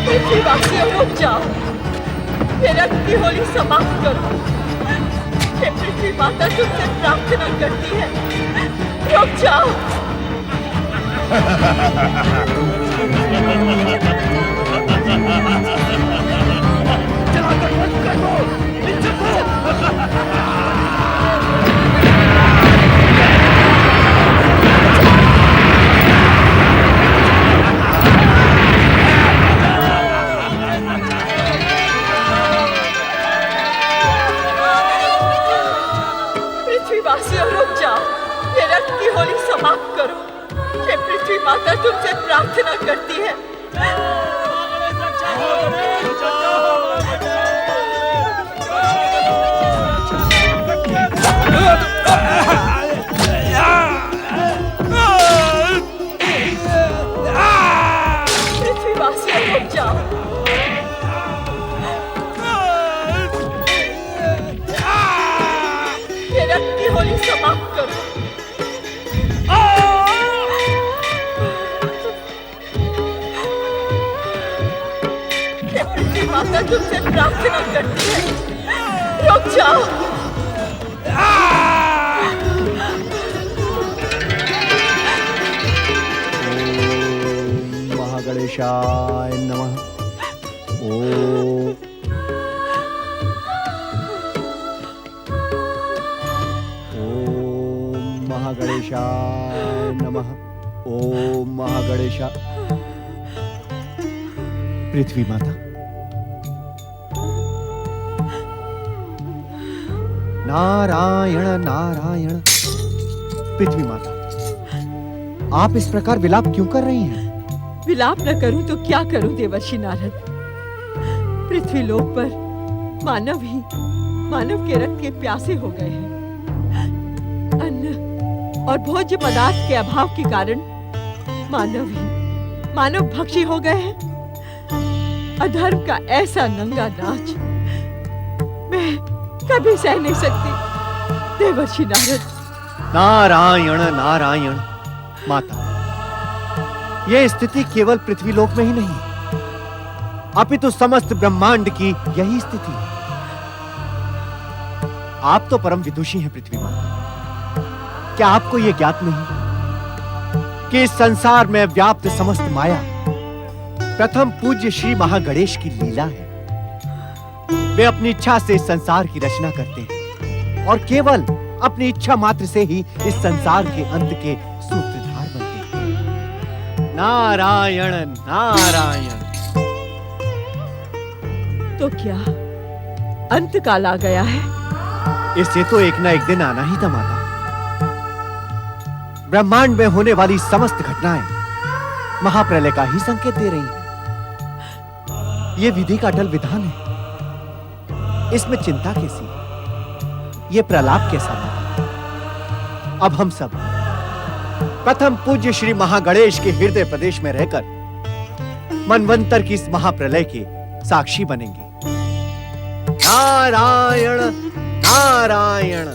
पृथ्वीवासियों रुक जाओ, ये रक्त की होली समाप्त करो। ये पृथ्वी माता तुमसे प्रार्थना करती है, रुक जाओ। चलाकर बंद कर दो, नीचे पृथ्वीवासियों रुक जाओ, ये रक्त की होली समाप्त करो। ये पृथ्वी माता तुमसे प्रार्थना करती है। पृथ्वीवासियों रुक जाओ। ये रक्त की होली समाप्त करो। माता तुमसे प्रार्थना करती है, रुक जाओ। ओम महागणेशाय नमः। ओम महागणेशाय नमः। ओम महागणेशा। पृथ्वी माता, नारायण नारायण। पृथ्वी माता, आप इस प्रकार विलाप क्यों कर रही हैं? विलाप न करूं तो क्या करूं देवर्षि नारद। पृथ्वी लोक पर मानव के रक्त के प्यासे हो गए हैं। अन्न और भोज्य पदार्थ के अभाव के कारण मानव भक्षी हो गए हैं। अधर्म का ऐसा नंगा नाच मैं कभी सह नहीं सकती देवर्षि नारद। नारायण नारायण। माता, यह स्थिति केवल पृथ्वीलोक में ही नहीं, अपितु समस्त ब्रह्मांड की यही स्थिति है। आप तो परम विदुषी हैं पृथ्वी माता। क्या आपको यह ज्ञात नहीं कि इस संसार में व्याप्त समस्त माया प्रथम पूज्य श्री महागणेश की लीला है। वे अपनी इच्छा से इस संसार की रचना करते हैं और केवल अपनी इच्छा मात्र से ही इस संसार के अंत के सूत्रधार बनते हैं। नारायण नारायण। तो क्या अंत काल आ गया है? इससे तो एक ना एक दिन आना ही था माता। ब्रह्मांड में होने वाली समस्त घटनाएं महाप्रलय का ही संकेत दे रही हैं। यह विधि का अटल विधान है, इसमें चिंता कैसी, ये प्रलाप कैसा माता। अब हम सब प्रथम पूज्य श्री महागणेश के हृदय प्रदेश में रहकर मनवंतर की इस महाप्रलय के साक्षी बनेंगे। नारायण नारायण।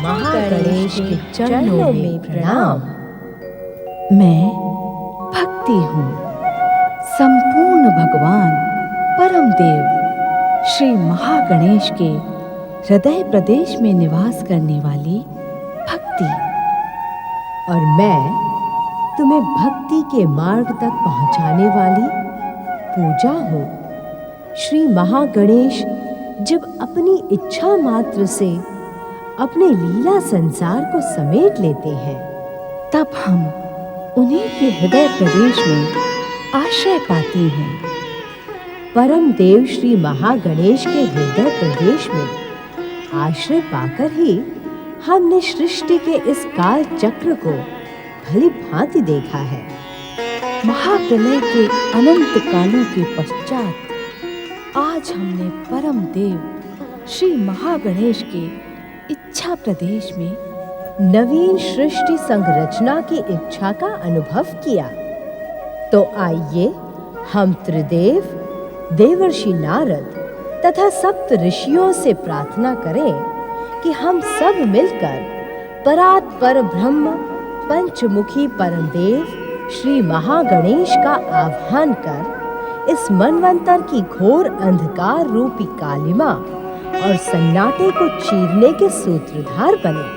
महागणेश के चरणों में प्रणाम। मैं भक्ति हूँ, संपूर्ण भगवान परम देव श्री महागणेश के हृदय प्रदेश में निवास करने वाली भक्ति। और मैं तुम्हें भक्ति के मार्ग तक पहुंचाने वाली पूजा हूँ। श्री महागणेश जब अपनी इच्छा मात्र से अपने लीला संसार को समेट लेते हैं, तब हम उन्हीं के हृदय प्रदेश में आश्रय पाते हैं। परम देव श्री महागणेश के हृदय प्रदेश में आश्रय पाकर ही हमने सृष्टि के इस काल चक्र को भली भांति देखा है। महाप्रलय के अनंत कालों के पश्चात आज हमने परम देव श्री महागणेश के इच्छा प्रदेश में नवीन सृष्टि संरचना की इच्छा का अनुभव किया। तो आइए हम त्रिदेव, देवर्षि नारद तथा सप्त ऋषियों से प्रार्थना करें कि हम सब मिलकर परात् पर ब्रह्म पंचमुखी परम देव श्री महागणेश का आह्वान कर इस मनवंतर की घोर अंधकार रूपी कालिमा और सन्नाटे को चीरने के सूत्रधार बने।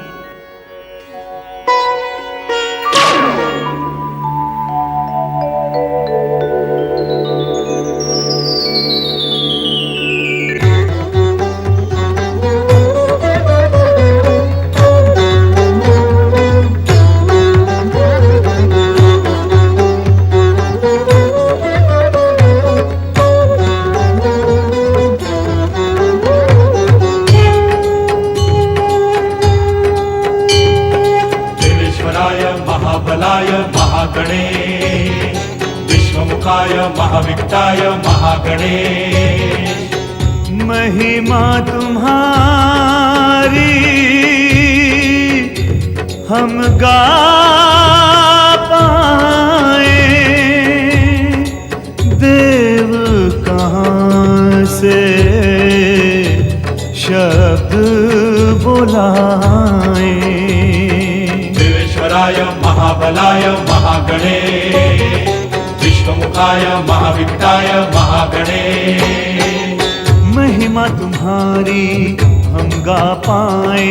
महाबलाय महागणेश, विश्वमुखाय महाविक्टाय महागणेश। महिमा तुम्हारी हम गा पाए, देव कहाँ से शब्द बुलाए। महाबलाय महागणेश, विश्वमुखाय महाविक्टाय महागणेश। महिमा तुम्हारी हम गा पाए,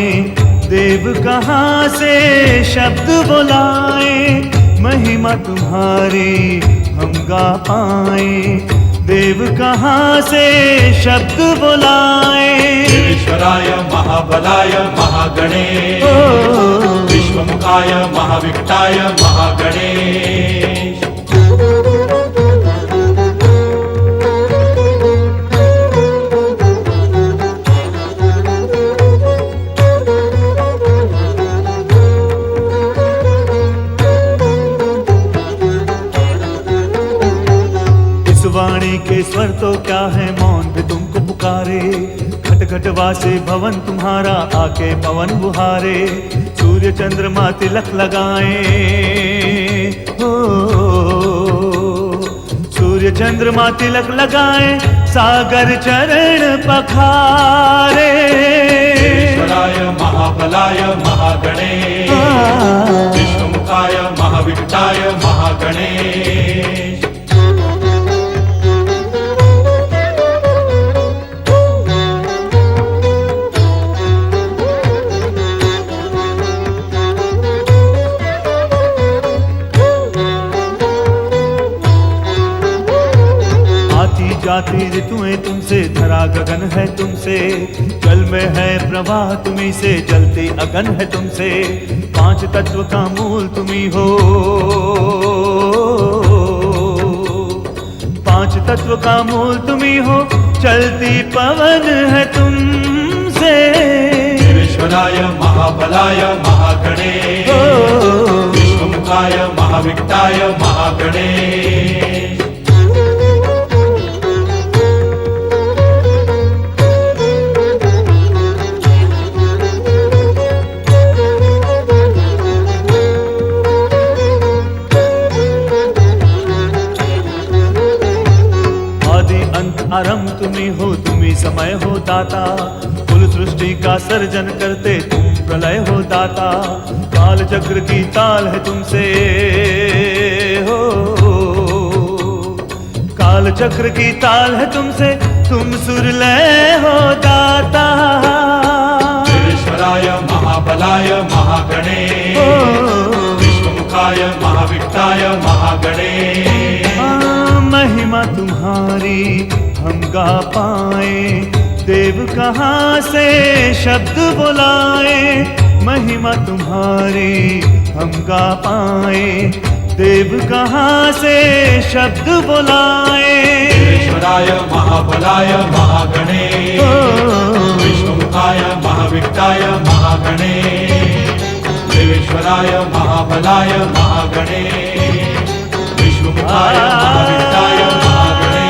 देव कहाँ से शब्द बुलाए। महिमा तुम्हारी हम गा पाए, देव कहाँ से शब्द बुलाए। ईश्वराय महाबलाय महागणेश, विश्वमुखाय महाविक्टाय महागणेश। वाणी के स्वर तो क्या है, मौन भी तुमको पुकारे। खट खट वासे भवन तुम्हारा, आके पवन बुहारे। सूर्य चंद्रमा तिलक लगाए, हो सूर्य चंद्रमा तिलक लगाए। सागर चरण पखारे। ईश्वराय महाबलाय महागणेश, विश्वमुखाय महाविक्टाय महागणेश। जाति ऋतुएं तुमसे, धरा गगन है तुमसे। जल में है प्रवाह तुम्ही से, जलते अगन है तुमसे। पांच तत्व का मूल तुम्ही हो, पांच तत्व का मूल तुम्ही हो। चलती पवन है तुमसे। ईश्वराय महाबलाय महागणेश, विश्वमुखाय महाविक्टाय महागणेश। आरंभ तुम्ही हो, तुम्ही समय हो दाता। कुल सृष्टि का सर्जन करते तुम प्रलय हो दाता। काल चक्र की ताल है तुमसे हो, काल चक्र की ताल है तुमसे, तुम सुरलय हो दाता। ईश्वराय महाबलाय महागणे, विश्वमुखाय महाविक्ताय महागणे। महिमा तुम्हारी हम गा पाए, देव कहाँ से शब्द बुलाए। महिमा तुम्हारी हम गा पाए, देव कहाँ से शब्द बुलाए। ईश्वराय महाबलाय महागणे, विश्वमुखाय महाविक्ताय महागणे। ईश्वराय महाबलाय महागणे, विश्वमुखाय महाविक्ताय महागणे।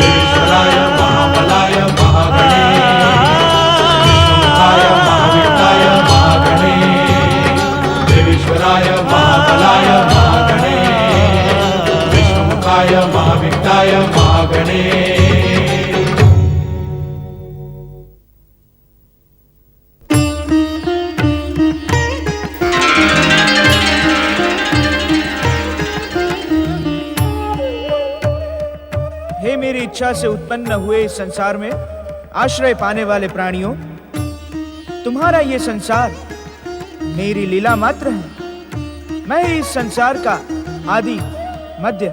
ईश्वराय महाबलाय महागणे, विश्वमुखाय महाविक्ताय महागणे। ईश्वराय महाबलाय महागणे, विश्वमुखाय महाविक्ताय महागणे। हे मेरी इच्छा से उत्पन्न हुए इस संसार में आश्रय पाने वाले प्राणियों, तुम्हारा ये संसार मेरी लीला मात्र है। मैं ही इस संसार का आदि, मध्य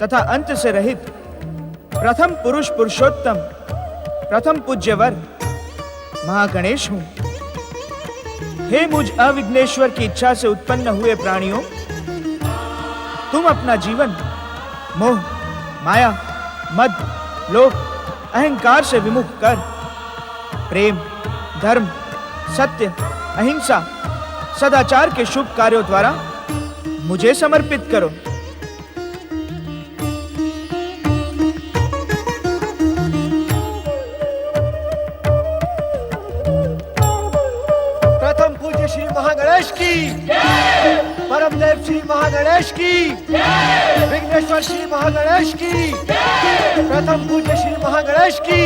तथा अंत से रहित प्रथम पुरुष पुरुषोत्तम, प्रथम पूज्यवर महागणेश हूं। हे मुझ अविघ्नेश्वर की इच्छा से उत्पन्न हुए प्राणियों, तुम अपना जीवन मोह, माया, मद, लोभ, अहंकार से विमुख कर प्रेम, धर्म, सत्य, अहिंसा, सदाचार के शुभ कार्यों द्वारा मुझे समर्पित करो। प्रथम पूज्य श्री महागणेश की, परमदेव श्री महागणेश की, विघ्नेश्वर श्री महागणेश की, प्रथम पूज्य श्री महागणेश की,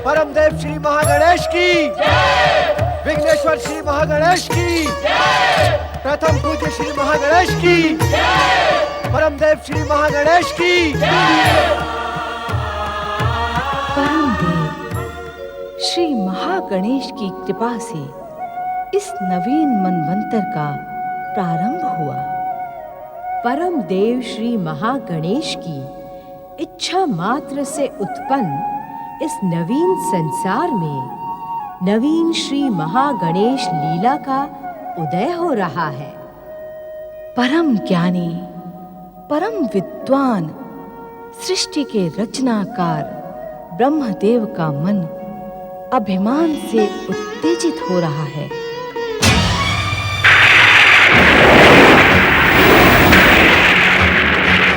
परमदेव श्री महागणेश की, विघ्नेश्वर श्री महागणेश की, प्रथम पूज्य श्री महागणेश की, परमदेव श्री महागणेश की। परमदेव श्री महागणेश की कृपा से इस नवीन मनवंतर का प्रारंभ हुआ। परम देव श्री महागणेश की इच्छा मात्र से उत्पन्न इस नवीन संसार में नवीन श्री महागणेश लीला का उदय हो रहा है। परम ज्ञानी, परम विद्वान, सृष्टि के रचनाकार ब्रह्मदेव का मन अभिमान से उत्तेजित हो रहा है।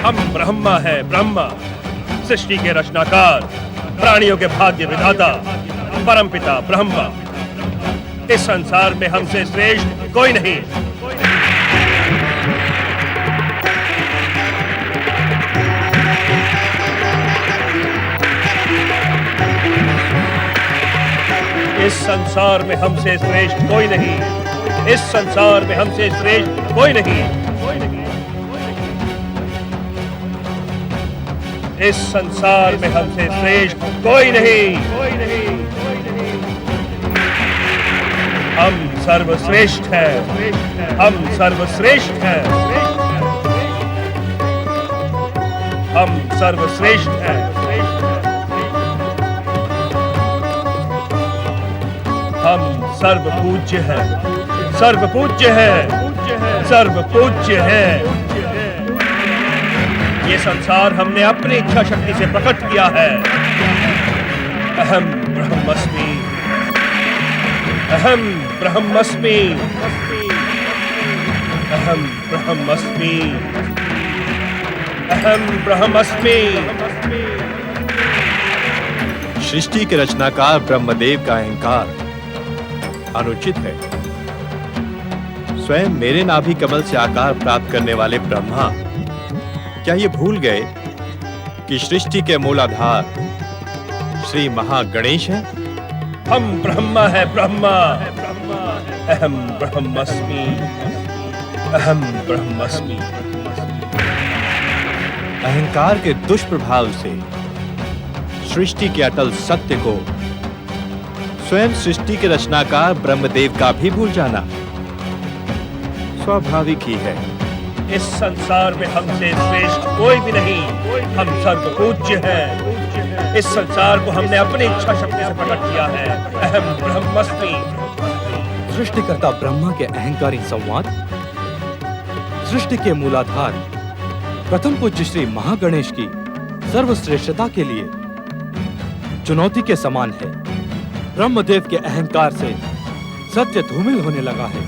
हम ब्रह्मा है, ब्रह्मा सृष्टि के रचनाकार, प्राणियों के भाग्य विधाता, परमपिता ब्रह्मा। इस संसार में हमसे श्रेष्ठ कोई नहीं। इस संसार में हमसे श्रेष्ठ कोई नहीं। इस संसार में हमसे श्रेष्ठ कोई नहीं। इस संसार में हमसे श्रेष्ठ कोई नहीं। हम सर्वश्रेष्ठ हैं। हम सर्वश्रेष्ठ हैं। हम सर्वश्रेष्ठ हैं। हम सर्वपूज्य हैं। सर्वपूज्य हैं। सर्वपूज्य हैं। ये संसार हमने अपनी इच्छा शक्ति से प्रकट किया है। अहम ब्रह्मस्मि। अहम ब्रह्मस्मि। अहम ब्रह्मस्मि। अहम ब्रह्मस्मि। सृष्टि के रचनाकार ब्रह्मदेव का अहंकार अनुचित है। स्वयं मेरे नाभि कमल से आकार प्राप्त करने वाले ब्रह्मा क्या ये भूल गए कि सृष्टि के मूलाधार श्री महागणेश हैं? हम ब्रह्मा है ब्रह्मा। अहम ब्रह्मस्मि, अहम ब्रह्मस्मि। अहंकार के दुष्प्रभाव से सृष्टि के अटल सत्य को स्वयं सृष्टि के रचनाकार ब्रह्मदेव का भी भूल जाना स्वाभाविक ही है। इस संसार में हमसे श्रेष्ठ कोई भी नहीं। हम सर्वपूज्य हैं। इस संसार को हमने अपनी इच्छा शक्ति से प्रकट किया है। अहम ब्रह्मस्मि। सृष्टिकर्ता ब्रह्मा के अहंकारी संवाद सृष्टि के मूलाधार प्रथम पूज्य श्री महागणेश की सर्वश्रेष्ठता के लिए चुनौती के समान है। ब्रह्मदेव के अहंकार से सत्य धूमिल होने लगा है,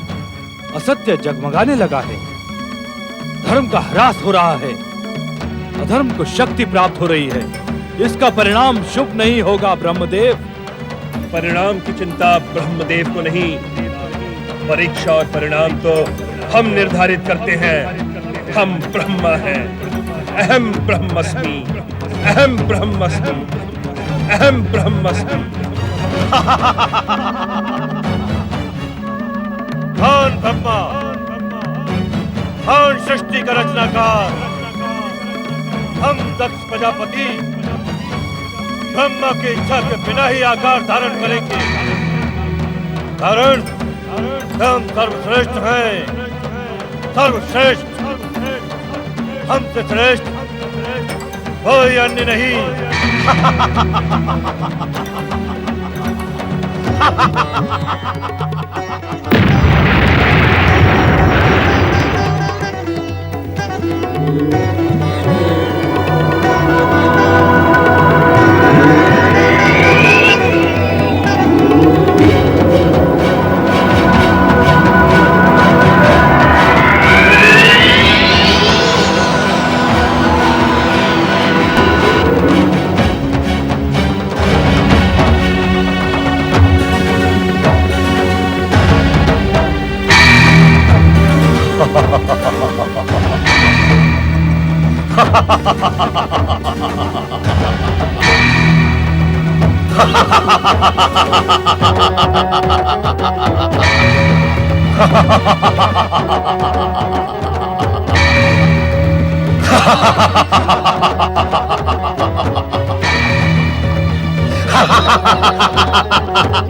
असत्य जगमगाने लगा है, धर्म का ह्रास हो रहा है, अधर्म को शक्ति प्राप्त हो रही है। इसका परिणाम शुभ नहीं होगा ब्रह्मदेव। परिणाम की चिंता ब्रह्मदेव को नहीं, परीक्षा और परिणाम तो हम निर्धारित करते हैं। हम ब्रह्मा हैं। अहम ब्रह्मस्मि, अहम ब्रह्मस्मि, अहम ब्रह्मस्मि। कौन ब्रह्मा, कौन सृष्टि का रचनाकार? हम दक्ष प्रजापति ब्रह्मा की इच्छा के बिना ही आकार धारण करेंगे, कारण हम सर्वश्रेष्ठ हैं। सर्वश्रेष्ठ, हमसे श्रेष्ठ कोई अन्य नहीं।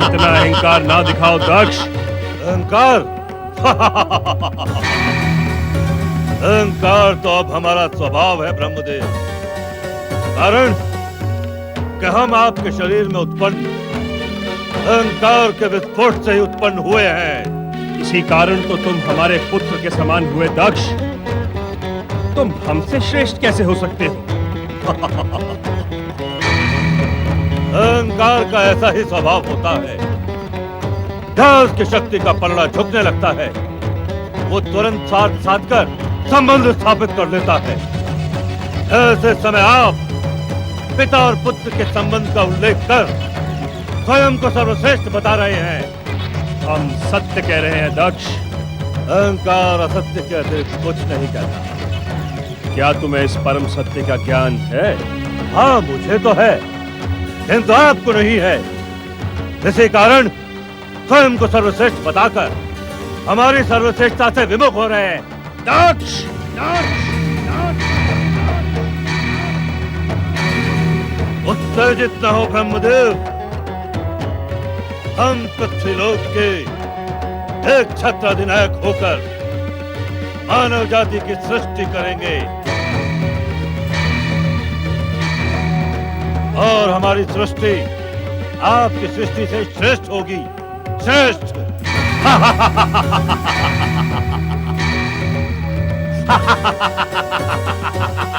इतना अहंकार ना दिखाओ दक्ष। अहंकार अहंकार तो अब हमारा स्वभाव है ब्रह्मदेव, कारण कि हम आपके शरीर में उत्पन्न अहंकार के विस्फोट से ही उत्पन्न हुए हैं। इसी कारण तो तुम हमारे पुत्र के समान हुए दक्ष। तुम हमसे श्रेष्ठ कैसे हो सकते हो? अहंकार का ऐसा ही स्वभाव होता है। जहाँ उसकी शक्ति का पलड़ा झुकने लगता है, वो तुरंत स्वार्थ साधकर संबंध स्थापित कर लेता है। ऐसे समय आप पिता और पुत्र के संबंध का उल्लेख कर स्वयं को सर्वश्रेष्ठ बता रहे हैं। हम सत्य कह रहे हैं दक्ष। अहंकार असत्य के अतिरिक्त कुछ नहीं कहता। क्या तुम्हें इस परम सत्य का ज्ञान है? हाँ, मुझे तो है, किंतु आपको नहीं है। इसी कारण स्वयं को सर्वश्रेष्ठ बताकर हमारी सर्वश्रेष्ठता से विमुख हो रहे हैं। दक्ष, उत्तेजित न हो ब्रह्मदेव। हम पृथ्वीलोक के एक छत्र अधिनायक होकर मानव जाति की सृष्टि करेंगे और हमारी सृष्टि आपकी सृष्टि से श्रेष्ठ होगी। श्रेष्ठ।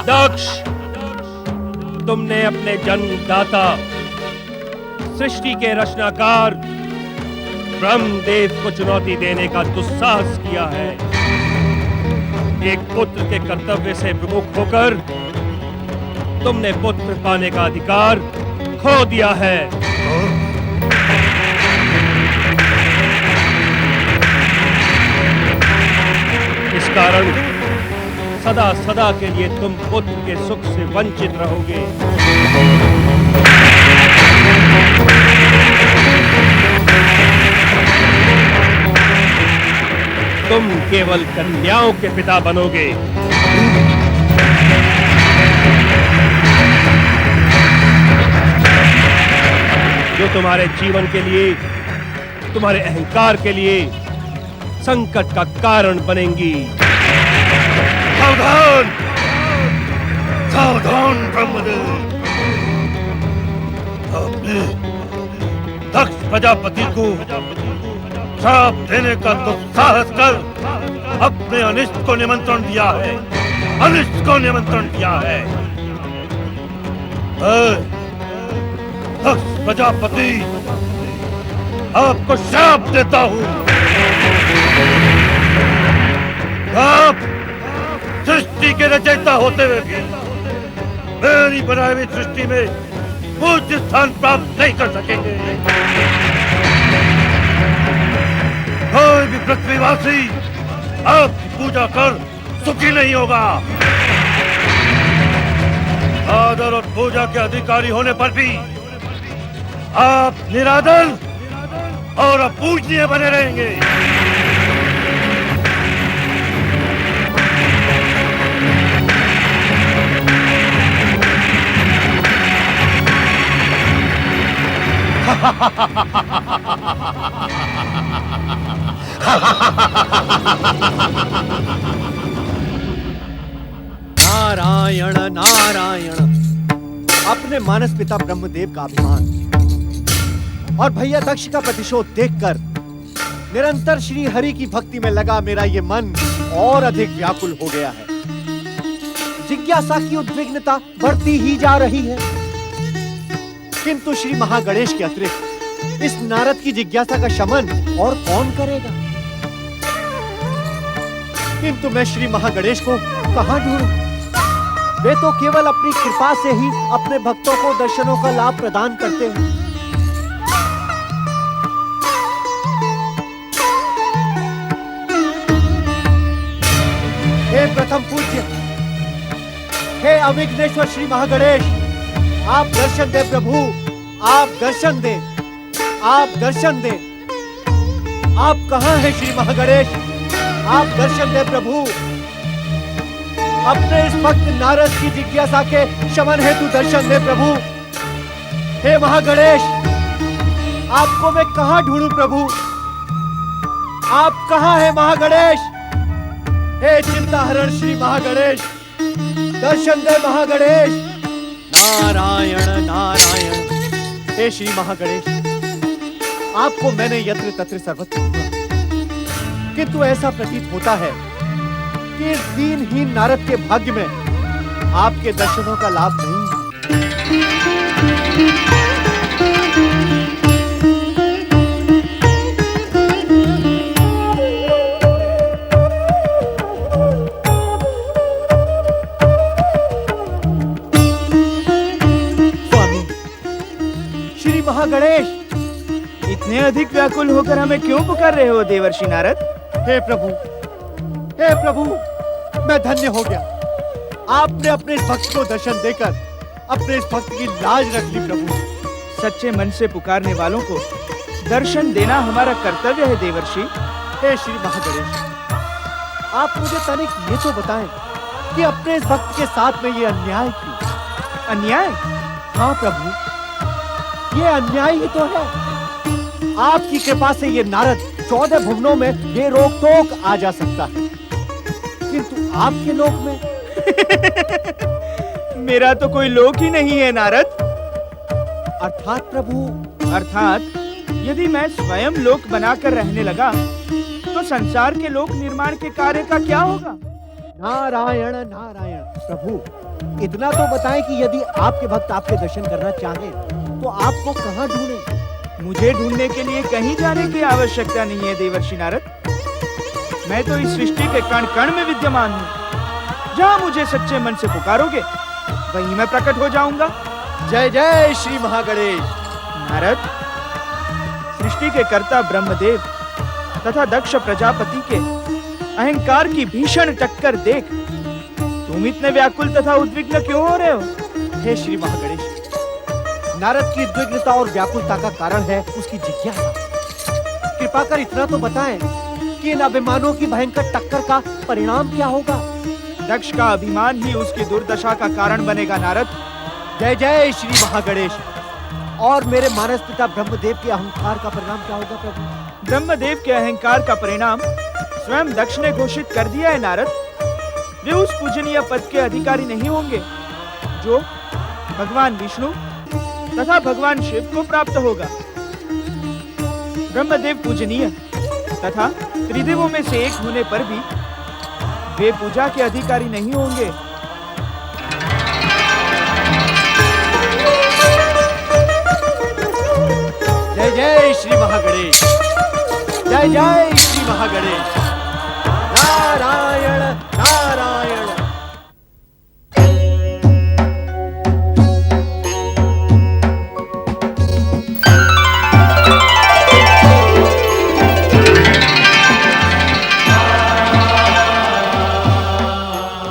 दक्ष, तुमने अपने जन्मदाता सृष्टि के रचनाकार ब्रह्मदेव को चुनौती देने का दुस्साहस किया है। एक पुत्र के कर्तव्य से विमुख होकर तुमने पुत्र पाने का अधिकार खो दिया है। इस कारण सदा सदा के लिए तुम पुत्र के सुख से वंचित रहोगे। केवल कन्याओं के पिता बनोगे। जो तुम्हारे जीवन के लिए, तुम्हारे अहंकार के लिए संकट का कारण बनेंगी। सावधान, सावधान ब्रह्मदेव। आपने दक्ष प्रजापति को श्राप देने का दुस्साहस कर अपने अनिष्ट को निमंत्रण दिया है, अनिष्ट को निमंत्रण दिया है। दक्ष प्रजापति, आपको श्राप देता हूं। आप सृष्टि के रचयिता होते हुए भी मेरी बनाई हुई सृष्टि में पूज्य स्थान प्राप्त नहीं कर सकेंगे। कोई भी पृथ्वीवासी आपकी पूजा कर सुखी नहीं होगा। आदर और पूजा के अधिकारी होने पर भी आप निरादर और अपूजनीय बने रहेंगे। नारायण नारायण। अपने मानस पिता ब्रह्मदेव का अभिमान और भैया दक्ष का प्रतिशोध देखकर निरंतर श्री हरि की भक्ति में लगा मेरा ये मन और अधिक व्याकुल हो गया है। जिज्ञासा की उद्विग्नता बढ़ती ही जा रही है, किंतु श्री महागणेश के अतिरिक्त इस नारद की जिज्ञासा का शमन और कौन करेगा? किंतु मैं श्री महागणेश को कहां ढूंढूं? वे तो केवल अपनी कृपा से ही अपने भक्तों को दर्शनों का लाभ प्रदान करते हैं। हे प्रथम पूज्य, हे अविघ्नेश्वर श्री महागणेश, आप दर्शन दे प्रभु, आप दर्शन दे, आप दर्शन दे। आप कहां हैं श्री महागणेश? आप दर्शन दे प्रभु। अपने इस भक्त नारद की जिज्ञासा के शमन हेतु दर्शन दे प्रभु। हे महागणेश, आपको मैं कहां ढूंढूं प्रभु? आप कहां हैं महागणेश? हे चिंताहरण श्री महागणेश, दर्शन दे महागणेश। नारायण नारायण। हे श्री महागणेश, आपको मैंने यत्र तत्र सर्वत्र ढूंढा, किंतु ऐसा प्रतीत होता है कि इस दीनहीन नारद के भाग्य में आपके दर्शनों का लाभ नहीं है। स्वामी श्री महागणेश, इतने अधिक व्याकुल होकर हमें क्यों पुकार रहे हो देवर्षि नारद? हे प्रभु, हे प्रभु, मैं धन्य हो गया। आपने अपने इस भक्त को दर्शन देकर अपने इस भक्त की लाज रख ली प्रभु। सच्चे मन से पुकारने वालों को दर्शन देना हमारा कर्तव्य है देवर्षि। हे श्री महागणेश, आप मुझे तनिक ये तो बताएं कि अपने इस भक्त के साथ में ये अन्याय क्यों? अन्याय? हाँ प्रभु, ये अन्याय ही तो है। आपकी कृपा से ये नारद 14 भुवनों में ये रोक टोक आ जा सकता है, किंतु आपके लोक में मेरा तो कोई लोक ही नहीं है नारद। अर्थात प्रभु? अर्थात यदि मैं स्वयं लोक बनाकर रहने लगा तो संसार के लोक निर्माण के कार्य का क्या होगा? नारायण नारायण। प्रभु, इतना तो बताएं कि यदि आपके भक्त आपके दर्शन करना चाहें तो आपको कहां ढूंढें? मुझे ढूंढने के लिए कहीं जाने की आवश्यकता नहीं है देवर्षि नारद। मैं तो इस सृष्टि के कण कण में विद्यमान हूँ। जहाँ मुझे सच्चे मन से पुकारोगे वहीं मैं प्रकट हो जाऊंगा। जय जय श्री महागणेश। नारद, सृष्टि के कर्ता ब्रह्मदेव तथा दक्ष प्रजापति के अहंकार की भीषण टक्कर देख तुम इतने व्याकुल तथा उद्विग्न क्यों हो रहे हो? हे श्री महागणेश, नारद की उद्विग्नता और व्याकुलता का कारण है उसकी जिज्ञासा। कृपा कर इतना तो बताएं कि इन अभिमानों की भयंकर टक्कर का परिणाम क्या होगा? दक्ष का अभिमान ही उसकी दुर्दशा का कारण बनेगा नारद। जय जय श्री महागणेश। और मेरे मानस पिता ब्रह्मदेव के अहंकार का परिणाम क्या होगा प्रभु? ब्रह्मदेव के अहंकार का परिणाम स्वयं दक्ष ने घोषित कर दिया है नारद। वे उस पूजनीय पद के अधिकारी नहीं होंगे जो भगवान विष्णु तथा भगवान शिव को प्राप्त होगा। ब्रह्मदेव पूजनीय तथा त्रिदेवों में से एक होने पर भी वे पूजा के अधिकारी नहीं होंगे। जय जय श्री महागणेश। जय जय श्री महागणेश। नारायण नारायण।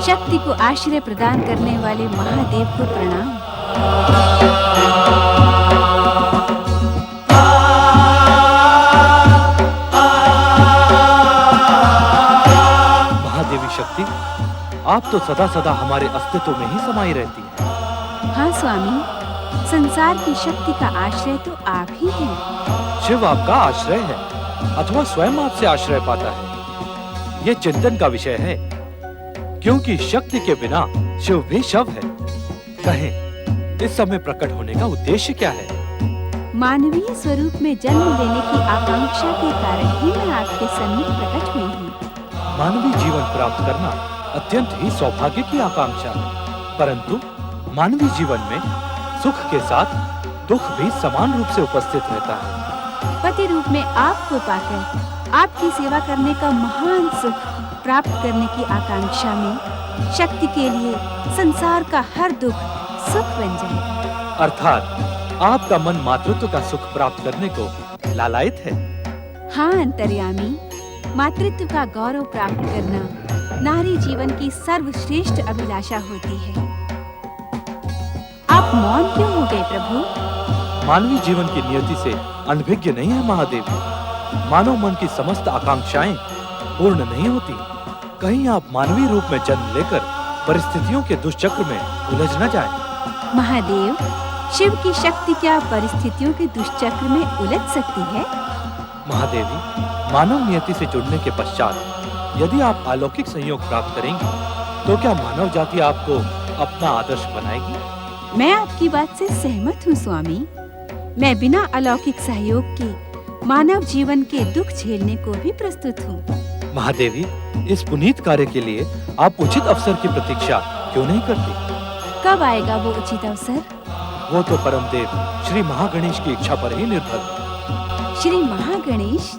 शक्ति को आश्रय प्रदान करने वाले महादेव को प्रणाम। महादेवी शक्ति, आप तो सदा सदा हमारे अस्तित्व में ही समाई रहती हैं। हाँ स्वामी, संसार की शक्ति का आश्रय तो आप ही हैं। शिव आपका आश्रय है अथवा स्वयं आपसे आश्रय पाता है, ये चिंतन का विषय है, क्योंकि शक्ति के बिना शिव भी शव है। कहें, इस समय प्रकट होने का उद्देश्य क्या है? मानवीय स्वरूप में जन्म लेने की आकांक्षा के कारण ही मैं आपके सन्मुख प्रकट हुई हूँ। मानवीय जीवन प्राप्त करना अत्यंत ही सौभाग्य की आकांक्षा है, परंतु मानवीय जीवन में सुख के साथ दुख भी समान रूप से उपस्थित रहता है। पति रूप में आपको पाकर आपकी सेवा करने का महान सुख प्राप्त करने की आकांक्षा में शक्ति के लिए संसार का हर दुख सुख बन जाए। अर्थात आपका मन मातृत्व का सुख प्राप्त करने को लालायित है। हाँ अंतर्यामी, मातृत्व का गौरव प्राप्त करना नारी जीवन की सर्वश्रेष्ठ अभिलाषा होती है। आप मौन क्यों हो गए प्रभु? मानवीय जीवन की नियति से अनभिज्ञ नहीं है महादेवी। मानव मन की समस्त आकांक्षाएं पूर्ण नहीं होती। कहीं आप मानवीय रूप में जन्म लेकर परिस्थितियों के दुष्चक्र में उलझ न जाएं। महादेव, शिव की शक्ति क्या परिस्थितियों के दुष्चक्र में उलझ सकती है? महादेवी, मानव नियति से जुड़ने के पश्चात यदि आप अलौकिक संयोग प्राप्त करेंगी, तो क्या मानव जाति आपको अपना आदर्श बनाएगी? मैं आपकी बात से सहमत हूँ स्वामी। मैं बिना अलौकिक सहयोग के मानव जीवन के दुख झेलने को भी प्रस्तुत हूँ। महादेवी, इस पुनीत कार्य के लिए आप उचित अवसर की प्रतीक्षा क्यों नहीं करती? कब आएगा वो उचित अवसर? वो तो परमदेव श्री महागणेश की इच्छा पर ही निर्भर है। श्री महागणेश?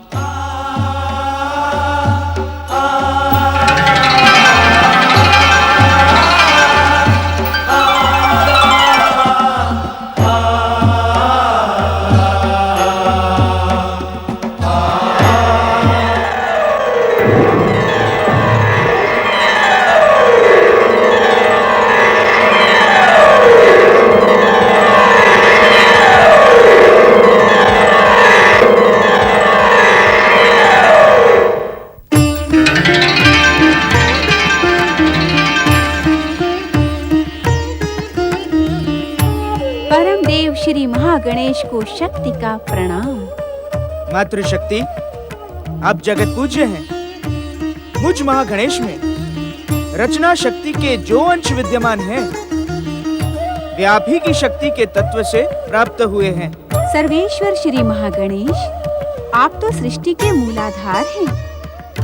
श्री महागणेश को शक्ति का प्रणाम। मातृशक्ति, आप जगत पूज्य हैं। मुझ महागणेश में रचना शक्ति के जो अंश विद्यमान हैं, वे आप ही की शक्ति के तत्व से प्राप्त हुए हैं। सर्वेश्वर श्री महागणेश, आप तो सृष्टि के मूलाधार हैं।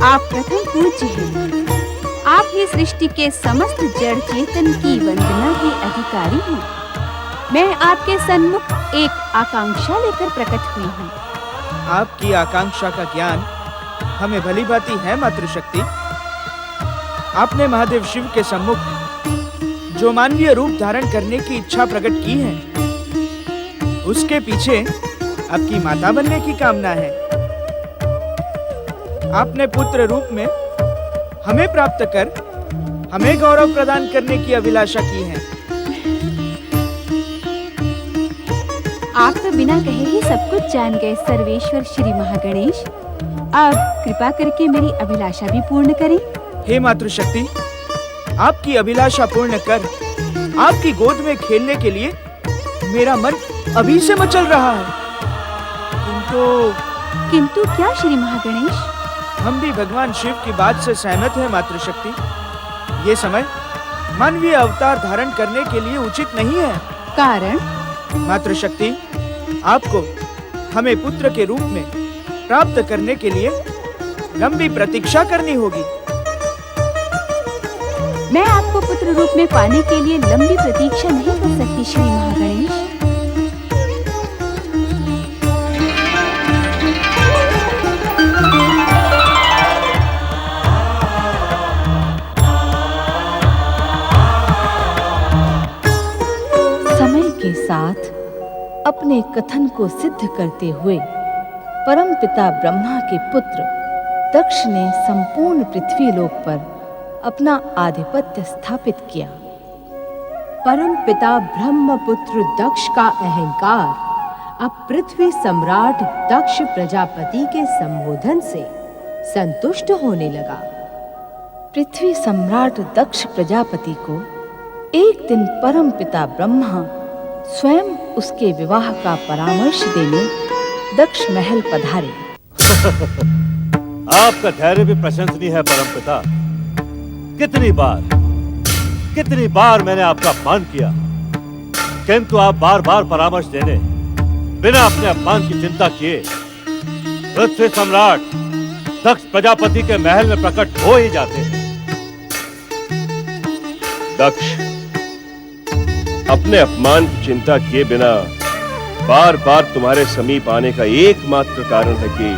आप प्रथम पूज्य हैं। आप ही सृष्टि के समस्त जड़ चेतन की वंदना के अधिकारी हैं। मैं आपके सन्मुख एक आकांक्षा लेकर प्रकट हुई हूँ। आपकी आकांक्षा का ज्ञान हमें भली भांति है मातृशक्ति। आपने महादेव शिव के सम्मुख जो मानवीय रूप धारण करने की इच्छा प्रकट की है, उसके पीछे आपकी माता बनने की कामना है। आपने पुत्र रूप में हमें प्राप्त कर हमें गौरव प्रदान करने की अभिलाषा की है। आप तो बिना कहे ही सब कुछ जान गए सर्वेश्वर श्री महागणेश। आप कृपा करके मेरी अभिलाषा भी पूर्ण करें। हे मातृशक्ति, आपकी अभिलाषा पूर्ण कर आपकी गोद में खेलने के लिए मेरा मन अभी से मचल रहा है। किंतु क्या श्री महागणेश? हम भी भगवान शिव की बात से सहमत हैं मातृशक्ति। ये समय मानवीय अवतार धारण करने के लिए उचित नहीं है। कारण? मातृशक्ति, आपको हमें पुत्र के रूप में प्राप्त करने के लिए लंबी प्रतीक्षा करनी होगी। मैं आपको पुत्र रूप में पाने के लिए लंबी प्रतीक्षा नहीं कर सकती श्री महागणेश। समय के साथ अपने कथन को सिद्ध करते हुए परमपिता ब्रह्मा के पुत्र दक्ष ने संपूर्ण पृथ्वी लोक पर अपना आधिपत्य स्थापित किया। परम पिता ब्रह्मपुत्र दक्ष का अहंकार अब पृथ्वी सम्राट दक्ष प्रजापति के संबोधन से संतुष्ट होने लगा। पृथ्वी सम्राट दक्ष प्रजापति को एक दिन परम पिता ब्रह्मा स्वयं उसके विवाह का परामर्श देने दक्ष महल पधारे। आपका धैर्य भी प्रशंसनीय है परमपिता। कितनी बार मैंने आपका अपमान किया, किंतु आप बार बार परामर्श देने बिना अपने अपमान की चिंता किए पृथ्वी सम्राट दक्ष प्रजापति के महल में प्रकट हो ही जाते हैं। दक्ष, अपने अपमान की चिंता किए बिना बार बार तुम्हारे समीप आने का एकमात्र कारण है कि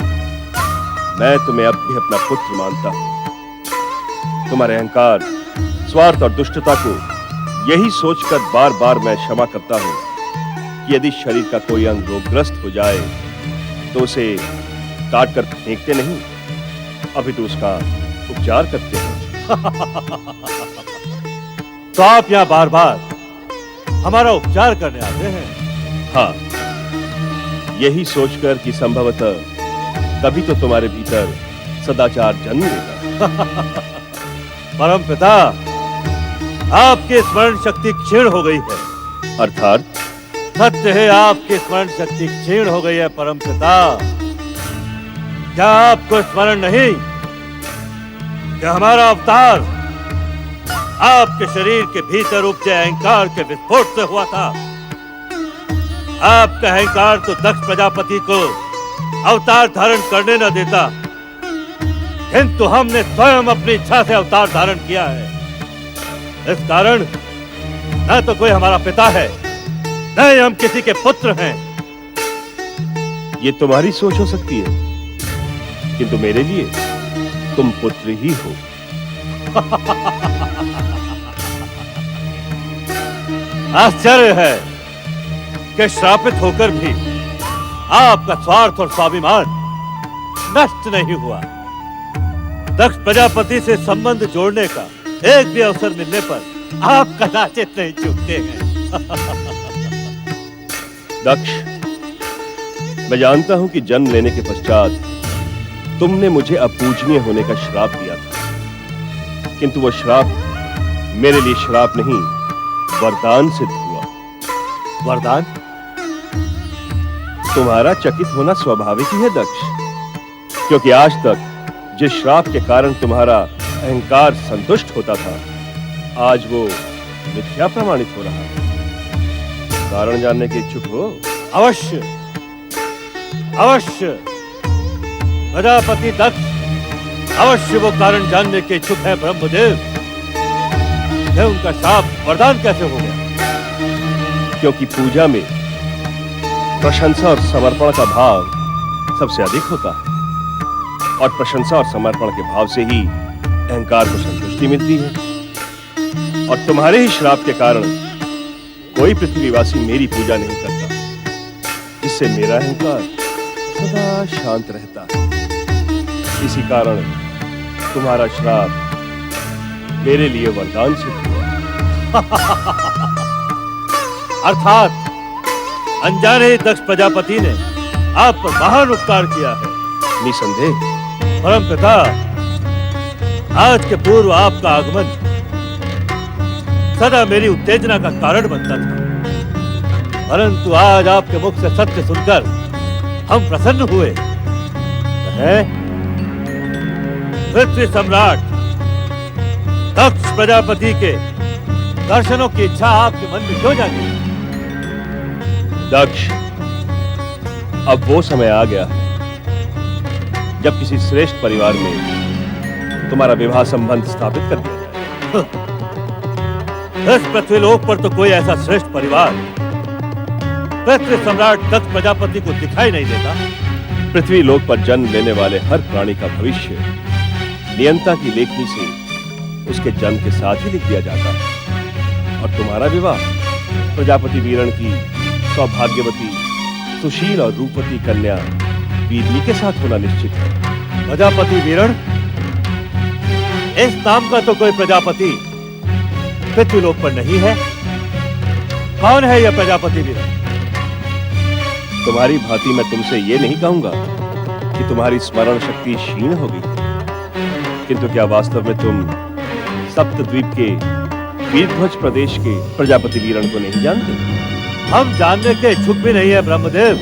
मैं तुम्हें अब भी अपना पुत्र मानता हूं। तुम्हारे अहंकार, स्वार्थ और दुष्टता को यही सोचकर बार बार मैं क्षमा करता हूं कि यदि शरीर का कोई अंग रोगग्रस्त हो जाए तो उसे काट कर फेंकते नहीं, अभी तो उसका उपचार करते हैं। तो आप यहाँ बार बार हमारा उपचार करने आते हैं? हाँ, यही सोचकर कि संभवतः तभी तो तुम्हारे भीतर सदाचार जन्म लेगा। परम पिता, आपकी स्मरण शक्ति क्षीण हो गई है। अर्थात? सत्य है, आपकी स्मरण शक्ति क्षीण हो गई है परम पिता। क्या आपको स्मरण नहीं कि हमारा अवतार आपके शरीर के भीतर उपजे अहंकार के विस्फोट से हुआ था? आपका अहंकार तो दक्ष प्रजापति को अवतार धारण करने न देता, किंतु हमने स्वयं अपनी इच्छा से अवतार धारण किया है। इस कारण न तो कोई हमारा पिता है, न ही हम किसी के पुत्र हैं। ये तुम्हारी सोच हो सकती है, किंतु मेरे लिए तुम पुत्र ही हो। आश्चर्य है कि श्रापित होकर भी आपका स्वार्थ और स्वाभिमान नष्ट नहीं हुआ। दक्ष प्रजापति से संबंध जोड़ने का एक भी अवसर मिलने पर आप कदाचित नहीं चूकते हैं। दक्ष, मैं जानता हूं कि जन्म लेने के पश्चात तुमने मुझे अपूजनीय होने का श्राप दिया था, किंतु वो श्राप मेरे लिए श्राप नहीं, वरदान सिद्ध हुआ। वरदान? तुम्हारा चकित होना स्वाभाविक ही है दक्ष, क्योंकि आज तक जिस श्राप के कारण तुम्हारा अहंकार संतुष्ट होता था, आज वो मिथ्या प्रमाणित हो रहा है। कारण जानने के इच्छुक हो? अवश्य अवश्य। प्रजापति दक्ष अवश्य वो कारण जानने के इच्छुक है ब्रह्मदेव। यह उनका श्राप वरदान कैसे हो गया? क्योंकि पूजा में प्रशंसा और समर्पण का भाव सबसे अधिक होता है, और प्रशंसा और समर्पण के भाव से ही अहंकार को संतुष्टि मिलती है। और तुम्हारे ही श्राप के कारण कोई पृथ्वीवासी मेरी पूजा नहीं करता, जिससे मेरा अहंकार सदा शांत रहता है। इसी कारण तुम्हारा श्राप मेरे लिए वरदान सिद्ध हुआ। अर्थात अनजाने ही दक्ष प्रजापति ने आप पर महान उपकार किया है। निसंदेह परमपिता, आज के पूर्व आपका आगमन सदा मेरी उत्तेजना का कारण बनता था, परंतु आज आपके मुख से सत्य सुनकर हम प्रसन्न हुए। पृथ्वी सम्राट दक्ष प्रजापति के दर्शनों की इच्छा आपके मन में क्यों जागी? दक्ष, अब वो समय आ गया जब किसी श्रेष्ठ परिवार में तुम्हारा विवाह संबंध स्थापित कर दिया जाए। इस पृथ्वीलोक पर तो कोई ऐसा श्रेष्ठ परिवार पृथ्वी सम्राट दक्ष प्रजापति को दिखाई नहीं देता। पृथ्वी लोक पर जन्म लेने वाले हर प्राणी का भविष्य नियंता की लेखनी से उसके जन्म के साथ ही लिख दिया जाता है, और तुम्हारा विवाह प्रजापति वीरण की सौभाग्यवती, सुशील और रूपवती कन्या वीरनी के साथ होना निश्चित है। प्रजापति वीरण? इस नाम का तो कोई प्रजापति पृथ्वीलोक पर नहीं है। कौन है यह प्रजापति वीरण? तुम्हारी भांति मैं तुमसे ये नहीं कहूंगा कि तुम्हारी स्मरण शक्ति क्षीण हो गई, किंतु क्या वास्तव में तुम सप्तद्वीप के वीरध्वज प्रदेश के प्रजापति वीरण को नहीं जानते? हम जानने के इच्छुक भी नहीं है ब्रह्मदेव।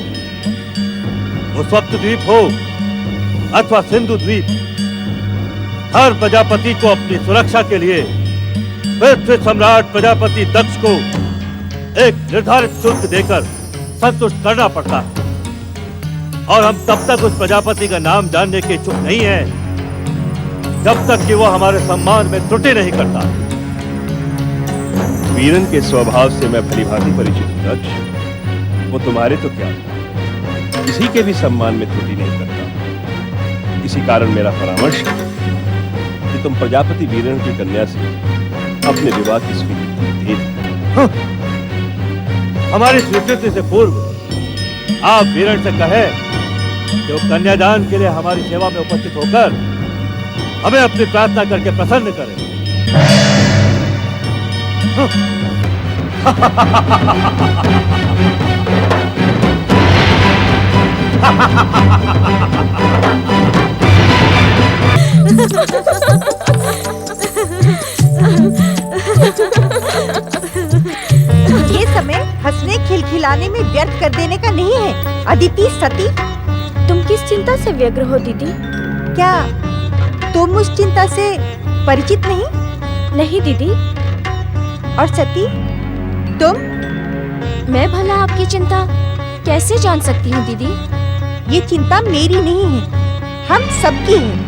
वो सप्तद्वीप हो अथवा सिंधु द्वीप, हर प्रजापति को अपनी सुरक्षा के लिए पृथ्वी सम्राट प्रजापति दक्ष को एक निर्धारित शुल्क देकर संतुष्ट करना पड़ता है, और हम तब तक उस प्रजापति का नाम जानने के इच्छुक नहीं हैं जब तक कि वो हमारे सम्मान में त्रुटि नहीं करता। वीरन के स्वभाव से मैं भलीभांति परिचित हूं दक्ष। वो तुम्हारे तो क्या, किसी के भी सम्मान में त्रुटि नहीं करता। इसी कारण मेरा परामर्श है कि तुम प्रजापति वीरन की कन्या से अपने विवाह की स्वीकृति दे दो। हमारी स्वीकृति से पूर्व आप वीरण से कहें कि वो कन्यादान के लिए हमारी सेवा में उपस्थित होकर हमें अपनी प्रार्थना करके प्रसन्न करें। ये समय हंसने खिलखिलाने में व्यर्थ कर देने का नहीं है। अदिति, सती, तुम किस चिंता से व्यग्र हो दीदी? क्या तुम उस चिंता से परिचित नहीं? नहीं दीदी। और सती, तुम? मैं भला आपकी चिंता कैसे जान सकती हूँ दीदी? ये चिंता मेरी नहीं है, हम सबकी है।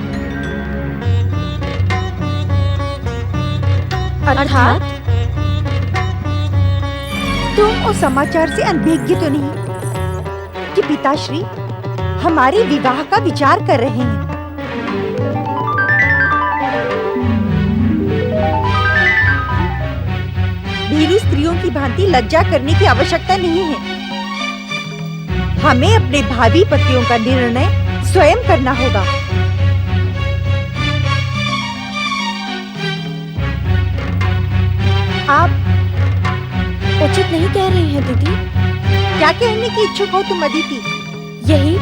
अर्थात? तुम उस समाचार से अनभिज्ञ तो नहीं कि पिताश्री हमारे विवाह का विचार कर रहे हैं? भीरू स्त्रियों की भांति लज्जा करने की आवश्यकता नहीं है। हमें अपने भावी पतियों का निर्णय स्वयं करना होगा। आप उचित नहीं कह रही हैं दीदी। क्या कहने की इच्छुक हो तुम अदिति? यही